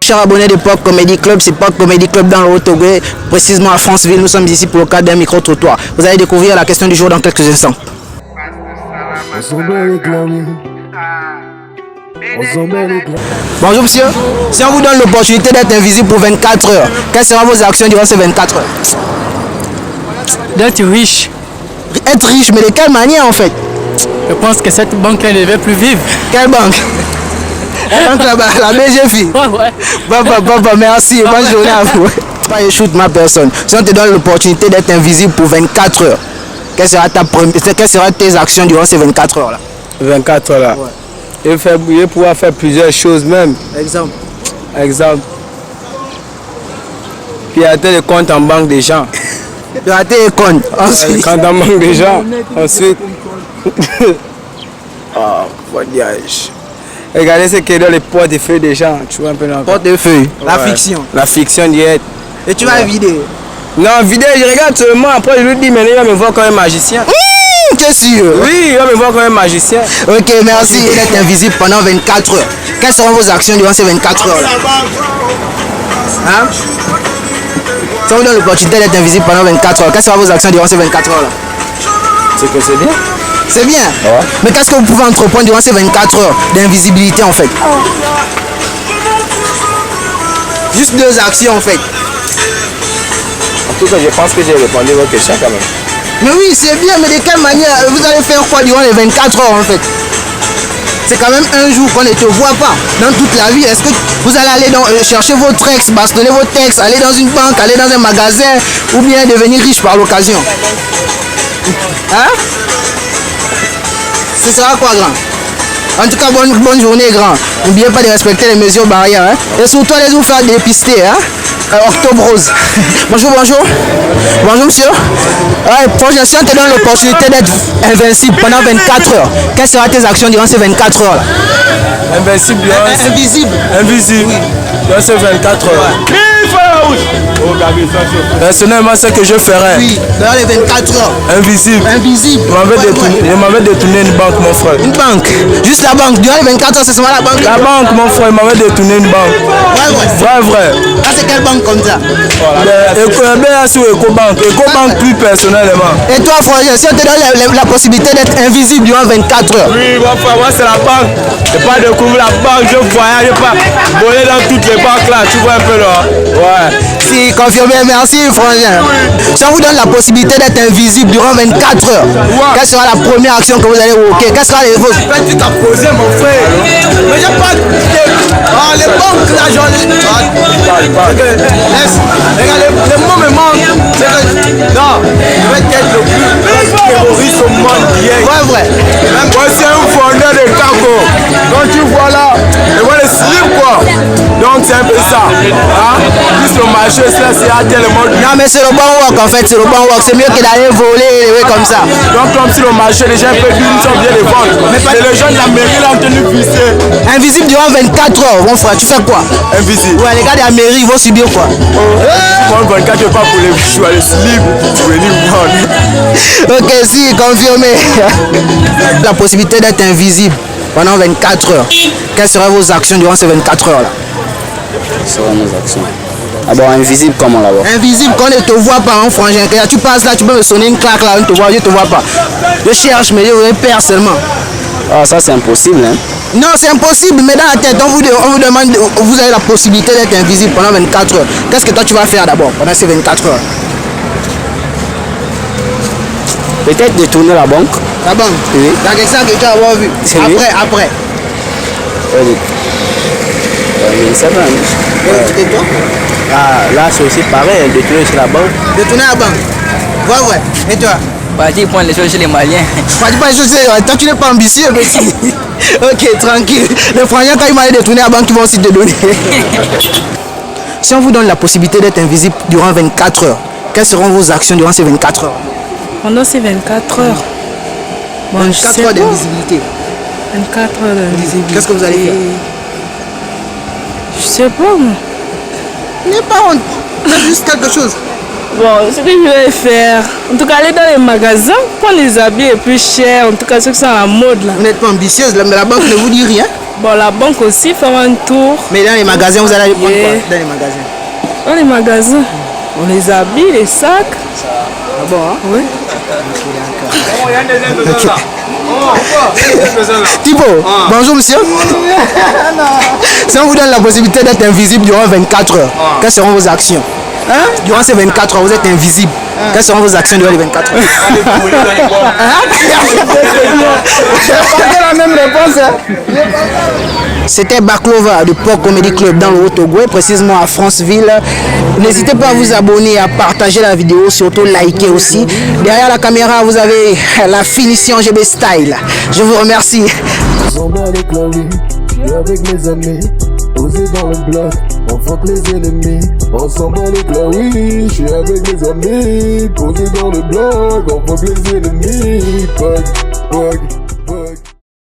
Chers abonnés de POC Comedy Club, c'est POC Comedy Club dans le Haut-Togo, précisément à Franceville. Nous sommes ici pour le cadre d'un micro-trottoir. Vous allez découvrir la question du jour dans quelques instants. Bonjour monsieur, si on vous donne l'opportunité d'être invisible pour 24 heures, quelles seront vos actions durant ces 24 heures? D'être riche. Être riche, mais de quelle manière en fait? Je pense que cette banque-là ne devait plus vivre. Quelle banque? La BGFI. Ouais. Papa, merci, bonne journée à vous. Pas je shoot ma personne. Si on te donne l'opportunité d'être invisible pour 24 heures, quelles seront tes actions durant ces 24 heures là? 24 heures là. Ouais. Il faut pouvoir faire plusieurs choses même. Exemple. Pirater les comptes en banque des gens. Pirater les comptes. Ensuite. Comptes en banque des gens. Ensuite. Voyage. Regardez ce qu'il y a dans les portefeuilles des gens. Tu vois un peu là. Portefeuille. La Ouais. fiction. La fiction directe. Et tu vas vider. Non, vider, je regarde seulement. Après, je lui dis, mais il va me voir comme un magicien. T'es sûr? Oui, il va me voir comme un magicien. Ok, merci d'être invisible pendant 24 heures. Quelles seront vos actions durant ces 24 heures là? Hein? Si on vous donne l'opportunité d'être invisible pendant 24 heures, quelles seront vos actions durant ces 24 heures là? C'est que c'est bien. C'est bien. Ouais. Mais qu'est-ce que vous pouvez entreprendre durant ces 24 heures d'invisibilité en fait? Juste deux actions en fait. En tout cas, je pense que j'ai répondu à votre question quand même. Mais oui, c'est bien, mais de quelle manière vous allez faire quoi durant les 24 heures en fait? C'est quand même un jour qu'on ne te voit pas dans toute la vie. Est-ce que vous allez aller chercher votre ex, bastonner votre ex, aller dans une banque, aller dans un magasin ou bien devenir riche par l'occasion? Hein? Ce sera quoi grand? En tout cas, bonne journée grand. N'oubliez pas de respecter les mesures barrières. Hein? Et surtout, allez vous faire dépister. Hein? Octobre rose. Bonjour. Bonjour monsieur. Ouais, prochain, si on te donne l'opportunité d'être invincible pendant 24 heures, quelles seront tes actions durant ces 24 heures là? Invincible. Invisible. Invisible. Dans ces 24 heures. Personnellement, ce que je ferais. Oui, dans les 24 heures. Invisible. Invisible. Je m'avais détourné une banque, mon frère. Une banque. Juste la banque. Durant les 24 heures, c'est seulement la banque. La banque, mon frère, il m'avait détourné une banque. Vrai. Ah, c'est quelle banque comme ça? Ecobank plus personnellement. Et toi, frère, si on te donne la possibilité d'être invisible durant 24 heures. Oui, mon frère, moi c'est la banque. Je pas découvrir la banque, je voyage, je pas voler dans toutes les banques là, tu vois un peu là. Ouais. Si, confirmé, merci, frangin. Si on vous donne la possibilité d'être invisible durant 24 heures, quelle sera la première action que vous allez worker? Quelle sera les vôtres? Tu t'as posé, mon frère. Mais j'ai pas. Les banques là, j'en ai. Regarde, le mot me manque. Non, je vais être le plus terroriste au monde hier. Vrai. Moi, c'est un fondeur de Kako. Quand tu vois là, je vois le slip quoi. Donc, c'est un peu ça. Hein? Plus le marché, c'est à tellement. Non, mais c'est le bon work en fait, c'est le bon work. C'est mieux que d'aller voler comme ça. Donc, comme si le marché, les gens peuvent dire, nous sommes bien les vendre. Mais les gens de la mairie là ont tenu pisser. Invisible durant 24 heures, mon frère, tu fais quoi? Invisible. Ouais, les gars de la mairie, ils vont subir quoi? Moi, 24 heures, pas pour les jouer les slips, pour venir vendre. Ok, si, confirmé. La possibilité d'être invisible pendant 24 heures. Quelles seraient vos actions durant ces 24 heures là? Quelles seront nos actions? D'abord, invisible comment là-bas? Invisible, qu'on ne te voit pas, hein, frangin. Tu passes là, tu peux me sonner une claque là, on ne te voit, je ne te vois pas. Je cherche, mais je perds seulement. Ah, ça c'est impossible, hein? Non, c'est impossible, mais dans la tête, on vous demande, vous avez la possibilité d'être invisible pendant 24 heures. Qu'est-ce que toi tu vas faire d'abord pendant ces 24 heures? Peut-être détourner la banque. La banque? Oui. Dans quelque chose que tu as avoir vu. C'est lui. Après. Je ne sais pas. Et toi? Ah, là c'est aussi pareil, détourner sur la banque. Détourner la banque. Ouais. Et toi? Partir prendre les choses chez les Maliens. Pas les choses, toi tu n'es pas ambitieux, mais si. Ok, tranquille. Les frangins, quand ils m'ont détourné la banque, ils vont aussi te donner. Si on vous donne la possibilité d'être invisible durant 24 heures, quelles seront vos actions durant ces 24 heures? Pendant ces 24 heures. Bon, 24 heures d'invisibilité. 24 heures d'invisibilité. Qu'est-ce que vous allez faire? Je sais pas moi. N'aie pas honte. Faites juste quelque chose. Bon, ce que je vais faire, en tout cas aller dans les magasins, prendre les habits les plus chers, en tout cas ceux qui sont à la mode là. Vous n'êtes pas ambitieuse, mais la banque ne vous dit rien. Bon, la banque aussi, faire un tour. Mais dans les magasins, vous allez prendre Yeah. quoi? Dans les magasins. Dans les magasins, on les habille, les sacs. Ah bon, hein? Oui. Thibaut, bonjour monsieur. Si on vous donne la possibilité d'être invisible durant 24 heures, quelles seront vos actions? Durant ces 24 heures, vous êtes invisible. Quelles seront vos actions durant les 24 heures? la même réponse. C'était Baklova de Port Comedy Club dans le Haut-Togo, précisément à Franceville. N'hésitez pas à vous abonner, à partager la vidéo, surtout liker aussi. Derrière la caméra, vous avez la finition GB Style. Je vous remercie. Ensemble avec la vie, je suis avec mes amis, posé dans le bloc, on fuck les ennemis. Ensemble avec la vie, je suis avec mes amis, posé dans le bloc, on fuck les ennemis. Pug, pug.